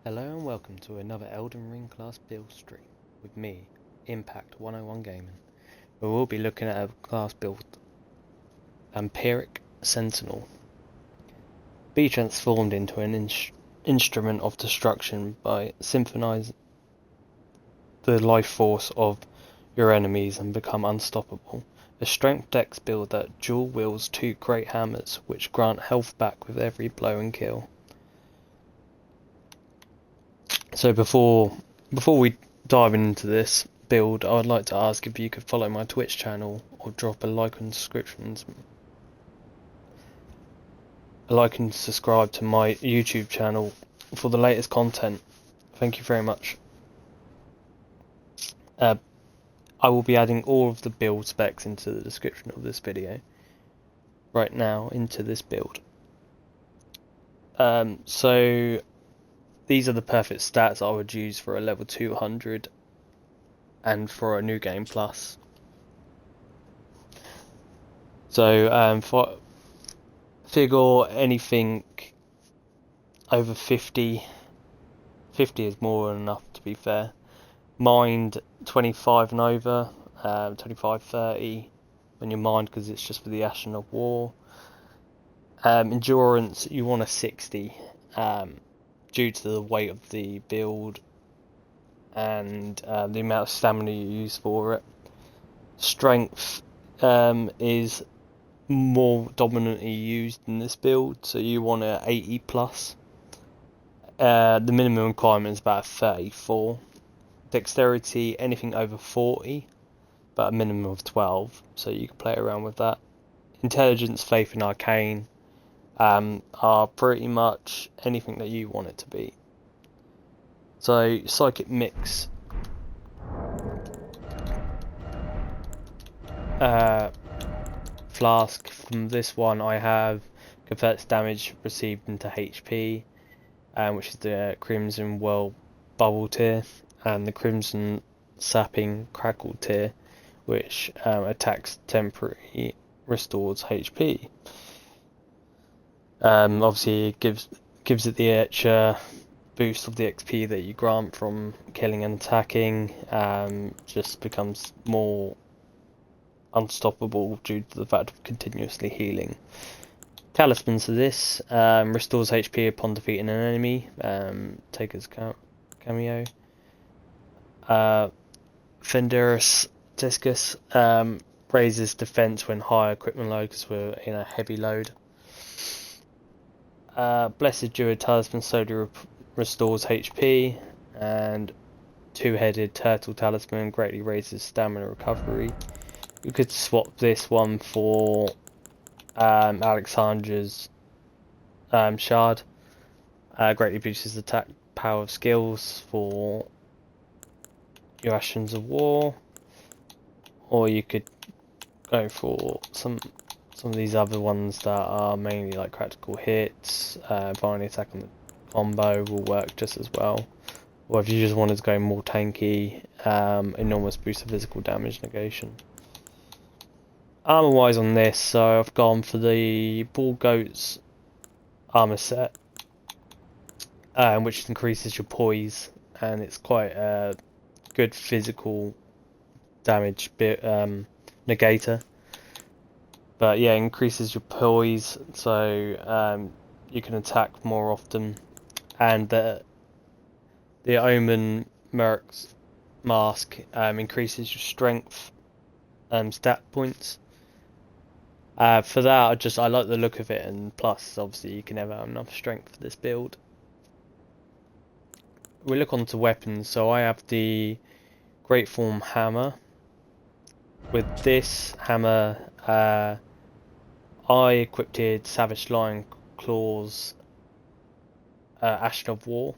Hello and welcome to another Elden Ring class build stream with me, Impact 101 Gaming. We will be looking at a class build, Vampiric Sentinel. Be transformed into an instrument of destruction by symphonizing the life force of your enemies and become unstoppable. A strength dex build that dual wields 2 great hammers which grant health back with every blow and kill. So before we dive into this build, I would like to ask if you could follow my Twitch channel or drop a like and subscriptions. A like and subscribe to my YouTube channel for the latest content. Thank you very much. I will be adding all of the build specs into the description of this video right now into this build. So these are the perfect stats I would use for a level 200 and for a new game plus. So for figure anything over 50 is more than enough, to be fair. Mind 25 and over, 25-30 when you're mind, because it's just for the Ashen of War. Endurance, you want a 60 due to the weight of the build and the amount of stamina you use for it. Strength is more dominantly used in this build, so you want a 80 plus. The minimum requirement is about 34. Dexterity, anything over 40, but a minimum of 12, so you can play around with that. Intelligence, faith and arcane are pretty much anything that you want it to be. So psychic mix, flask. From this one I have converts damage received into HP, which is the Crimson Well Bubble tier, and the Crimson Sapping Crackle tier, which attacks temporary restores HP. Obviously it gives it the extra boost of the XP that you grant from killing and attacking. Just becomes more unstoppable due to the fact of continuously healing. Talisman to this restores HP upon defeating an enemy. Take as Cameo. Verdigris Discus raises defense when high equipment load, because we're in a heavy load. Blessed Druid Talisman slowly restores HP, and two-headed Turtle Talisman greatly raises stamina recovery. You could swap this one for Alexandra's Shard. Greatly boosts attack power of skills for your Ashes of War, or you could go for some of these other ones that are mainly like critical hits. Finally attack on the combo will work just as well, or if you just wanted to go more tanky, enormous boost of physical damage negation. Armor wise on this, so I've gone for the Bull Goats armor set, which increases your poise, and it's quite a good physical damage bit negator. But yeah, increases your poise, so you can attack more often. And the Omensmirk's mask increases your strength stat points. For that, I like the look of it, and plus obviously you can never have enough strength for this build. We look onto weapons, so I have the Greathorn Hammer. With this hammer, I equipped Savage Lion Claws Ashen of War.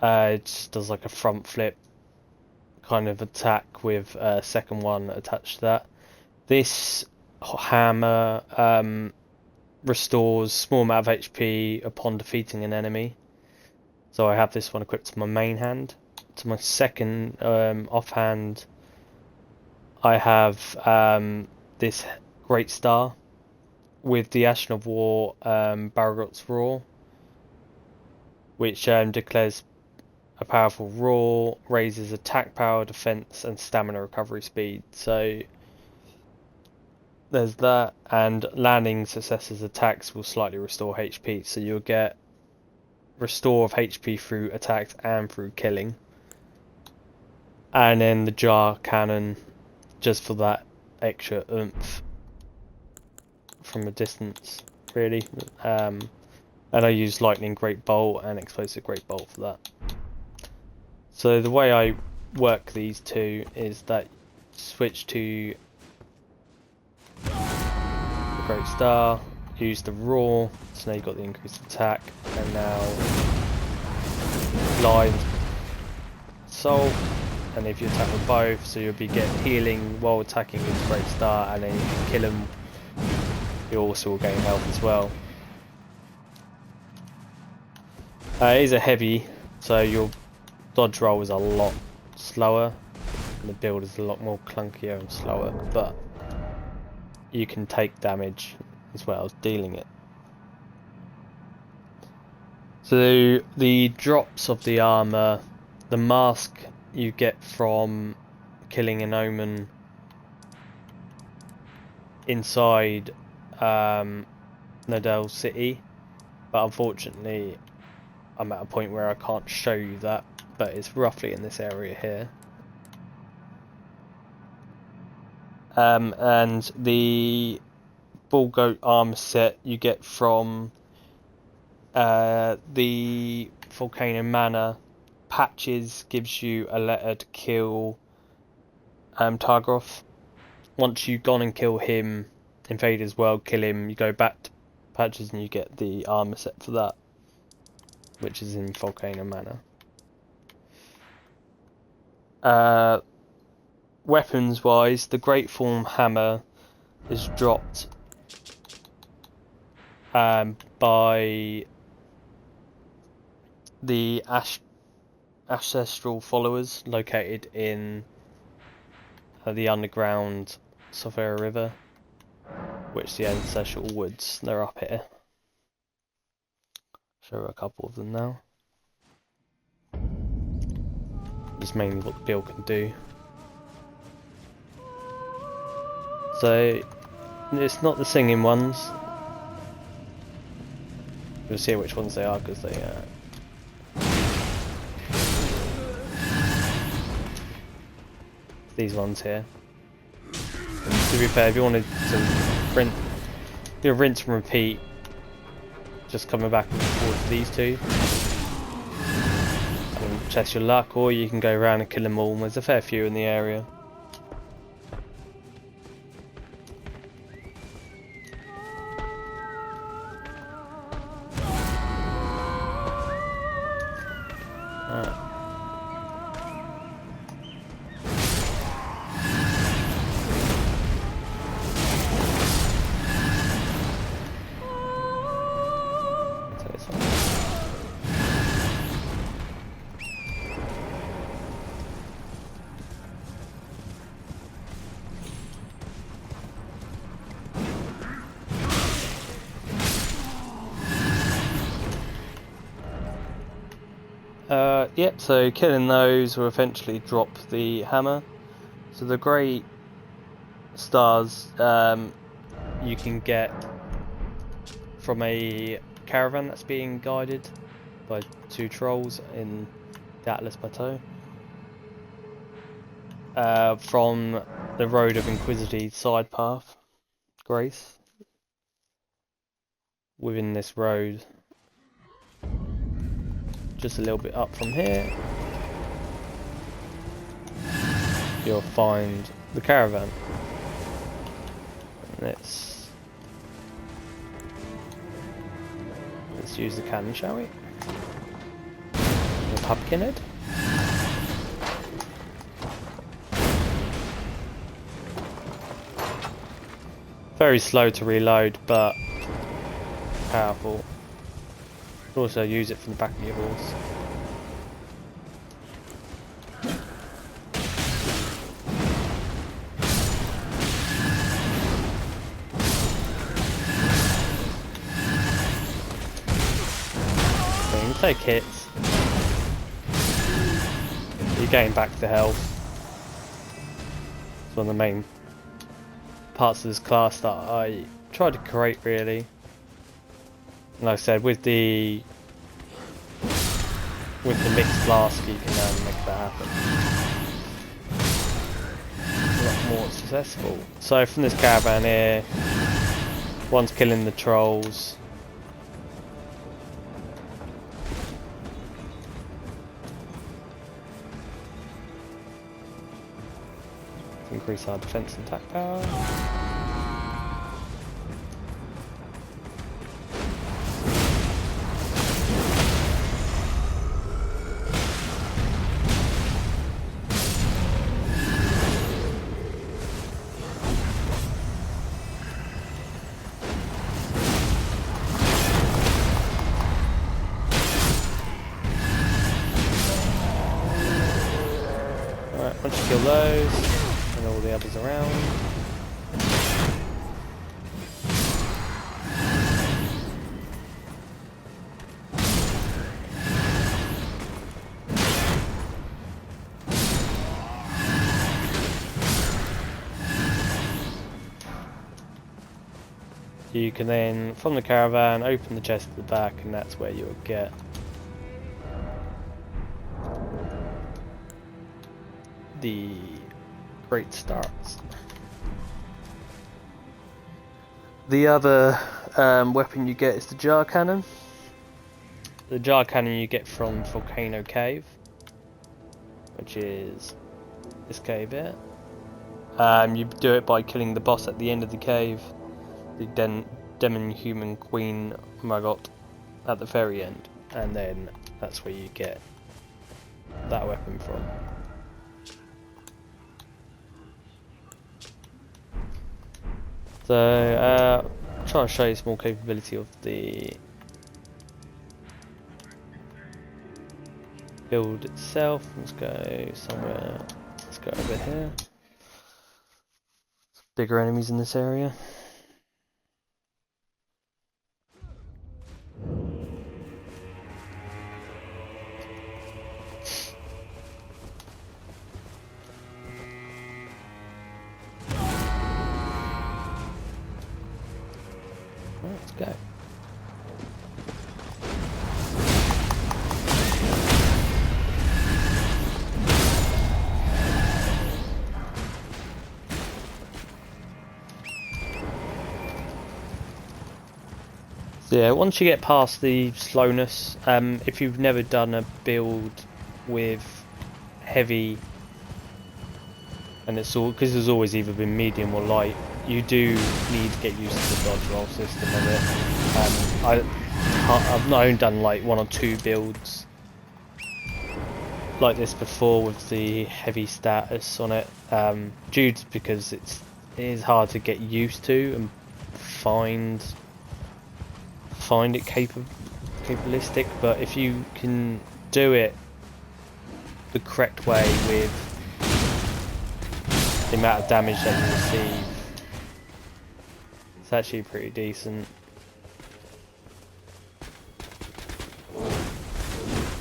It just does like a front flip kind of attack with a second one attached to that. This hammer restores small amount of HP upon defeating an enemy. So I have this one equipped to my main hand. To my second offhand, I have this Great Star with the Ashen of War Barragot's Roar. which declares a powerful roar, raises attack power, defense, and stamina recovery speed. So there's that, and landing successes attacks will slightly restore HP. So you'll get restore of HP through attacks and through killing. And then the jar cannon, just for that extra oomph from a distance, really. And I use lightning Greatbolt and explosive Greatbolt for that. So the way I work these two is that switch to the Great Star, use the roar, so now you've got the increased attack, and now blind soul, and if you attack with both, so you'll be getting healing while attacking with the Great Star, and then if you kill him, you also will gain health as well. It is a heavy, so your dodge roll is a lot slower, and the build is a lot more clunkier and slower, but you can take damage as well as dealing it. So the drops of the armour, the mask you get from killing an omen inside Nodell City, but unfortunately I'm at a point where I can't show you that, but it's roughly in this area here. And the Bull Goat armor set you get from the Volcano Manor. Patches gives you a letter to kill Targroth. Once you've gone and kill him, Invader's World, kill him, you go back to Patches and you get the armor set for that, which is in Volcano Manor. Weapons wise, the Greathorn Hammer is dropped by the ancestral followers located in the underground Sophia River, which the ancestral woods, they're up here. Show a couple of them now. Just mainly what the build can do. So it's not the singing ones. We'll see which ones they are because they these ones here. To be fair, if you wanted to rinse and repeat, just coming back and forth to these two and test your luck, or you can go around and kill them all. There's a fair few in the area. Yep, so killing those will eventually drop the hammer. So the great stars you can get from a caravan that's being guided by two trolls in the Atlas Plateau. From the Road of Inquisitive side path, Grace. Within this road, just a little bit up from here, you'll find the caravan. Let's use the cannon, shall we? The pumpkin head. Very slow to reload, but powerful. Also use it from the back of your horse. take hits. You gain back to health. It's one of the main parts of this class that I tried to create, really. And like I said, with the mixed flask, you can make that happen a lot more successful. So from this caravan here, one's killing the trolls. Increase our defense and attack power. Alright, once you kill those, and all the others around. You can then, from the caravan, open the chest at the back, and that's where you'll get the great starts. The other weapon you get is the jar cannon. The jar cannon you get from Volcano Cave, which is this cave here. You do it by killing the boss at the end of the cave, the Demon Human Queen Maggot at the very end, and then that's where you get that weapon from. So, try and show you a small capability of the build itself. Let's go somewhere. Let's go over here. Bigger enemies in this area. Let's go. So yeah, once you get past the slowness, if you've never done a build with heavy, and it's all because there's always either been medium or light, you do need to get used to the dodge roll system of it. I've not only done like 1 or 2 builds like this before with the heavy status on it, due to because it is hard to get used to and find it capabilistic. But if you can do it the correct way with the amount of damage that you receive, it's actually pretty decent.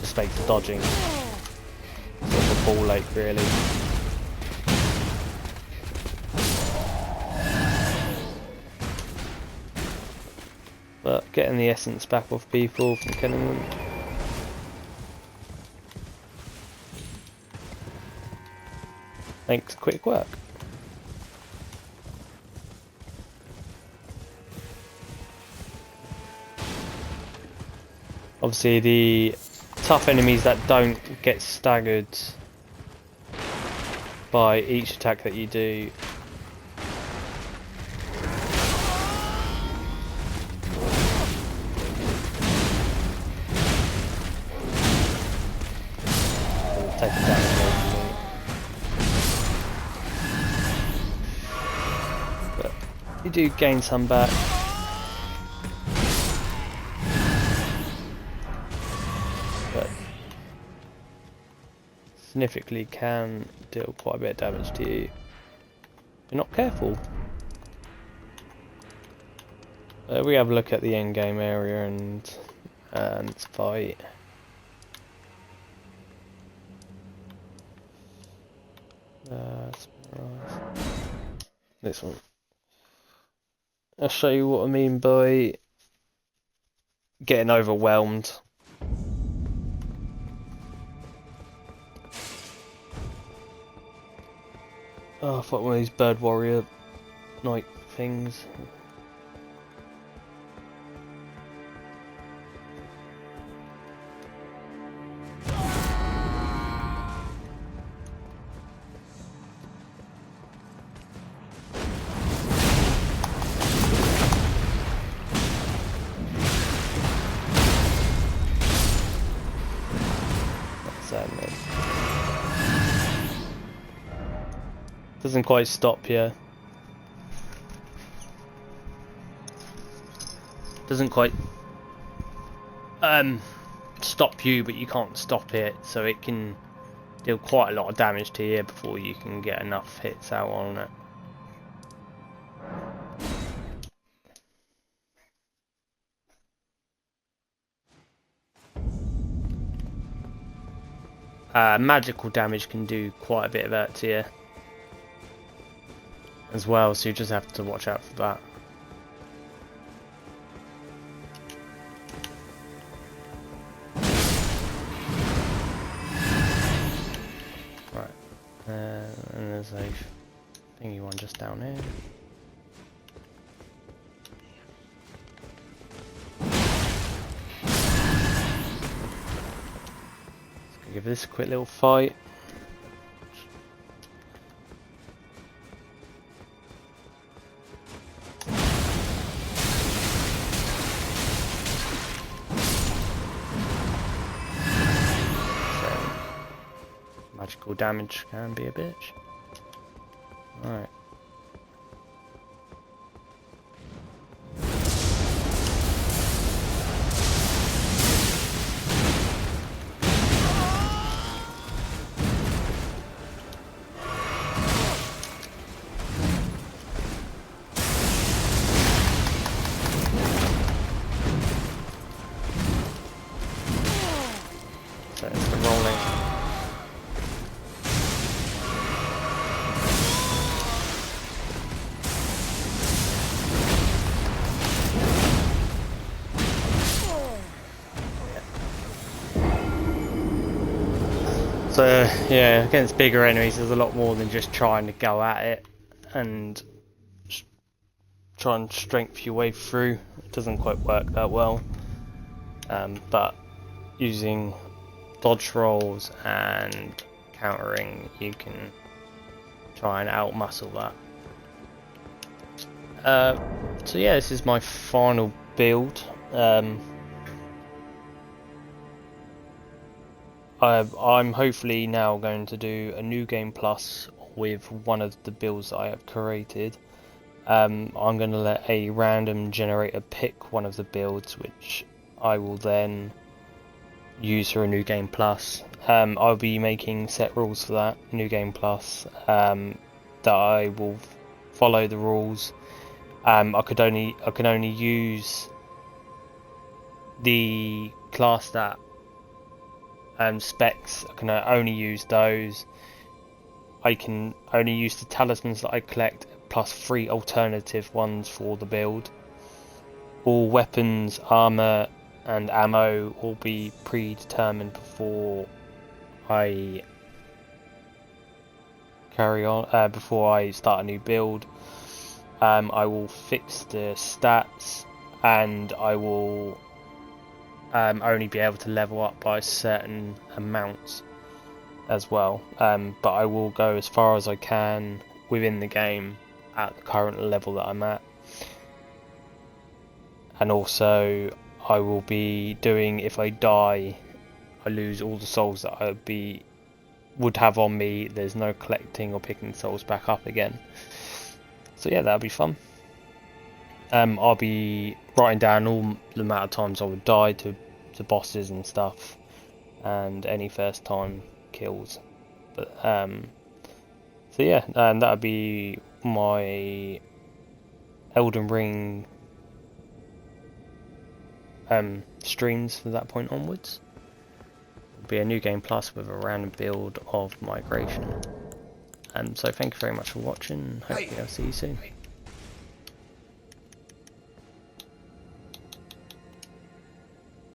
Just makes dodging sort of a ball ache, really. But getting the essence back off people from killing them. Makes quick work. Obviously the tough enemies that don't get staggered by each attack that you do, take them down. But you do gain some back. Significantly can deal quite a bit of damage to you if you're not careful. We have a look at the end game area and fight. This one. I'll show you what I mean by getting overwhelmed. Oh, I thought one of these bird warrior knight things. Doesn't quite stop here. Doesn't quite stop you, but you can't stop it, so it can deal quite a lot of damage to you before you can get enough hits out on it. Magical damage can do quite a bit of hurt to you as well, so you just have to watch out for that. Right, and there's a thingy one just down here. Let's give this a quick little fight. Magical damage can be a bitch. Alright. So it's the rolling. So yeah, against bigger enemies there's a lot more than just trying to go at it and try and strength your way through. It doesn't quite work that well, but using dodge rolls and countering, you can try and outmuscle that. So yeah, this is my final build. I'm hopefully now going to do a new game plus with one of the builds that I have created. I'm going to let a random generator pick one of the builds, which I will then use for a new game plus. I'll be making set rules for that new game plus, that I will follow the rules. I can only use the class stat specs. I can only use those. I can only use the talismans that I collect plus 3 alternative ones for the build. All weapons, armor and ammo will be predetermined before I carry on, before I start a new build. I will fix the stats, and I will only be able to level up by certain amounts as well, but I will go as far as I can within the game at the current level that I'm at. And also I will be doing, if I die, I lose all the souls that I would have on me. There's no collecting or picking souls back up again. So yeah, that'll be fun. I'll be writing down all the amount of times I would die to bosses and stuff, and any first time kills. But so yeah, that'll be my Elden Ring streams from that point onwards. It'll be a new game plus with a random build of migration. So thank you very much for watching, hopefully I'll see you soon.